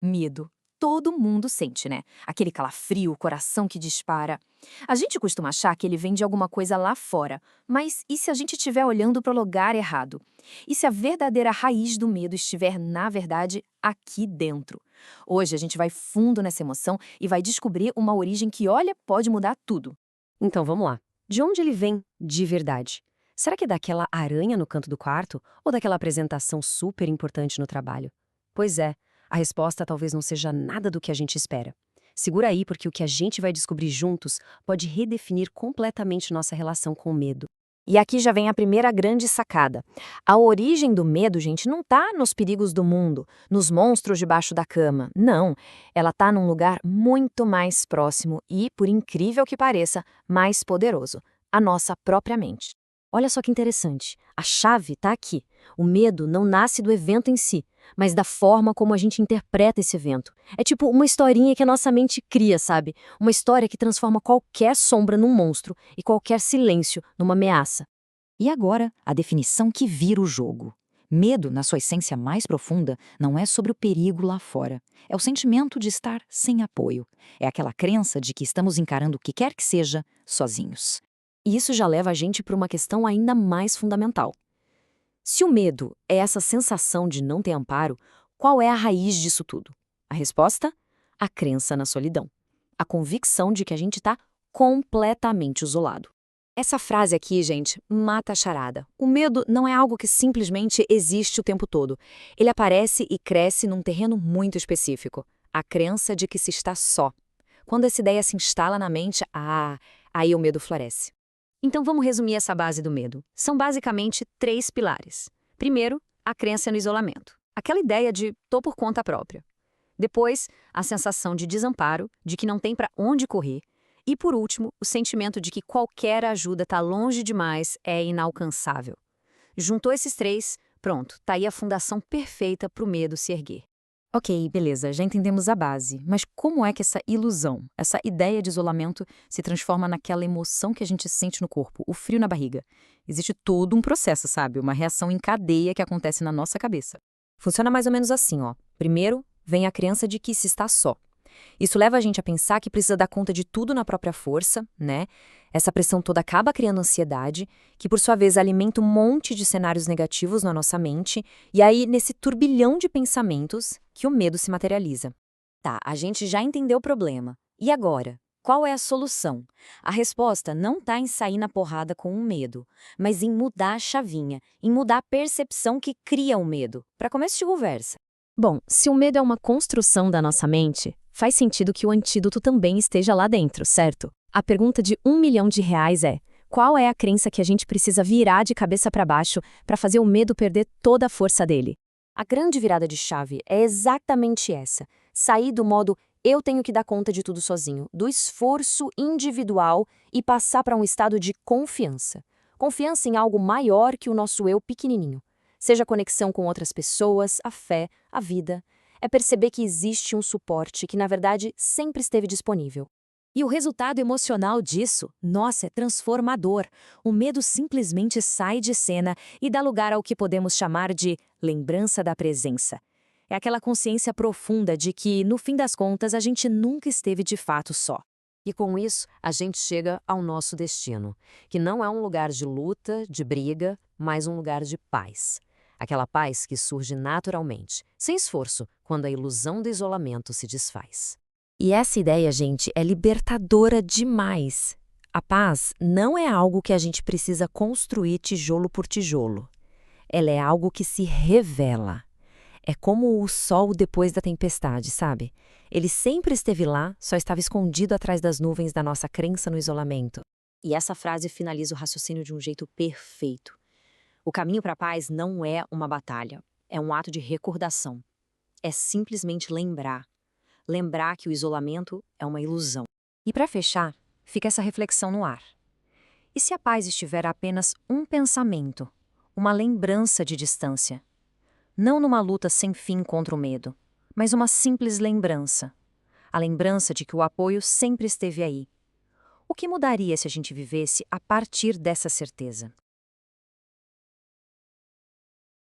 Medo. Todo mundo sente, né? Aquele calafrio, o coração que dispara. A gente costuma achar que ele vem de alguma coisa lá fora, mas e se a gente estiver olhando para o lugar errado? E se a verdadeira raiz do medo estiver, na verdade, aqui dentro? Hoje a gente vai fundo nessa emoção e vai descobrir uma origem que, olha, pode mudar tudo. Então vamos lá. De onde ele vem de verdade? Será que é daquela aranha no canto do quarto ou daquela apresentação super importante no trabalho? Pois é, a resposta talvez não seja nada do que a gente espera. Segura aí, porque o que a gente vai descobrir juntos pode redefinir completamente nossa relação com o medo. E aqui já vem a primeira grande sacada. A origem do medo, gente, não tá nos perigos do mundo, nos monstros debaixo da cama. Não. Ela tá num lugar muito mais próximo e, por incrível que pareça, mais poderoso: a nossa própria mente. Olha só que interessante. A chave está aqui. O medo não nasce do evento em si, mas da forma como a gente interpreta esse evento. É tipo uma historinha que a nossa mente cria, sabe? Uma história que transforma qualquer sombra num monstro e qualquer silêncio numa ameaça. E agora, a definição que vira o jogo. Medo, na sua essência mais profunda, não é sobre o perigo lá fora. É o sentimento de estar sem apoio. É aquela crença de que estamos encarando o que quer que seja sozinhos. E isso já leva a gente para uma questão ainda mais fundamental. Se o medo é essa sensação de não ter amparo, qual é a raiz disso tudo? A resposta? A crença na solidão. A convicção de que a gente está completamente isolado. Essa frase aqui, gente, mata a charada. O medo não é algo que simplesmente existe o tempo todo. Ele aparece e cresce num terreno muito específico. A crença de que se está só. Quando essa ideia se instala na mente, aí o medo floresce. Então vamos resumir essa base do medo. São basicamente três pilares. Primeiro, a crença no isolamento. Aquela ideia de tô por conta própria. Depois, a sensação de desamparo, de que não tem para onde correr. E por último, o sentimento de que qualquer ajuda está longe demais, é inalcançável. Juntou esses três, pronto, tá aí a fundação perfeita para o medo se erguer. Ok, beleza, já entendemos a base, mas como é que essa ilusão, essa ideia de isolamento se transforma naquela emoção que a gente sente no corpo, o frio na barriga? Existe todo um processo, sabe? Uma reação em cadeia que acontece na nossa cabeça. Funciona mais ou menos assim, ó. Primeiro, vem a crença de que se está só. Isso leva a gente a pensar que precisa dar conta de tudo na própria força, né? Essa pressão toda acaba criando ansiedade, que por sua vez alimenta um monte de cenários negativos na nossa mente, e aí, nesse turbilhão de pensamentos, que o medo se materializa. Tá, a gente já entendeu o problema. E agora? Qual é a solução? A resposta não está em sair na porrada com o medo, mas em mudar a chavinha, em mudar a percepção que cria o medo. Para começo de conversa. Bom, se o medo é uma construção da nossa mente, faz sentido que o antídoto também esteja lá dentro, certo? A pergunta de R$ 1 milhão é: qual é a crença que a gente precisa virar de cabeça para baixo para fazer o medo perder toda a força dele? A grande virada de chave é exatamente essa: sair do modo eu tenho que dar conta de tudo sozinho, do esforço individual e passar para um estado de confiança. Confiança em algo maior que o nosso eu pequenininho. Seja a conexão com outras pessoas, a fé, a vida. É perceber que existe um suporte que, na verdade, sempre esteve disponível. E o resultado emocional disso, nossa, é transformador. O medo simplesmente sai de cena e dá lugar ao que podemos chamar de lembrança da presença. É aquela consciência profunda de que, no fim das contas, a gente nunca esteve de fato só. E com isso, a gente chega ao nosso destino, que não é um lugar de luta, de briga, mas um lugar de paz. Aquela paz que surge naturalmente, sem esforço, quando a ilusão do isolamento se desfaz. E essa ideia, gente, é libertadora demais. A paz não é algo que a gente precisa construir tijolo por tijolo. Ela é algo que se revela. É como o sol depois da tempestade, sabe? Ele sempre esteve lá, só estava escondido atrás das nuvens da nossa crença no isolamento. E essa frase finaliza o raciocínio de um jeito perfeito. O caminho para a paz não é uma batalha, é um ato de recordação. É simplesmente lembrar. Lembrar que o isolamento é uma ilusão. E para fechar, fica essa reflexão no ar. E se a paz estiver a apenas um pensamento, uma lembrança de distância? Não numa luta sem fim contra o medo, mas uma simples lembrança. A lembrança de que o apoio sempre esteve aí. O que mudaria se a gente vivesse a partir dessa certeza?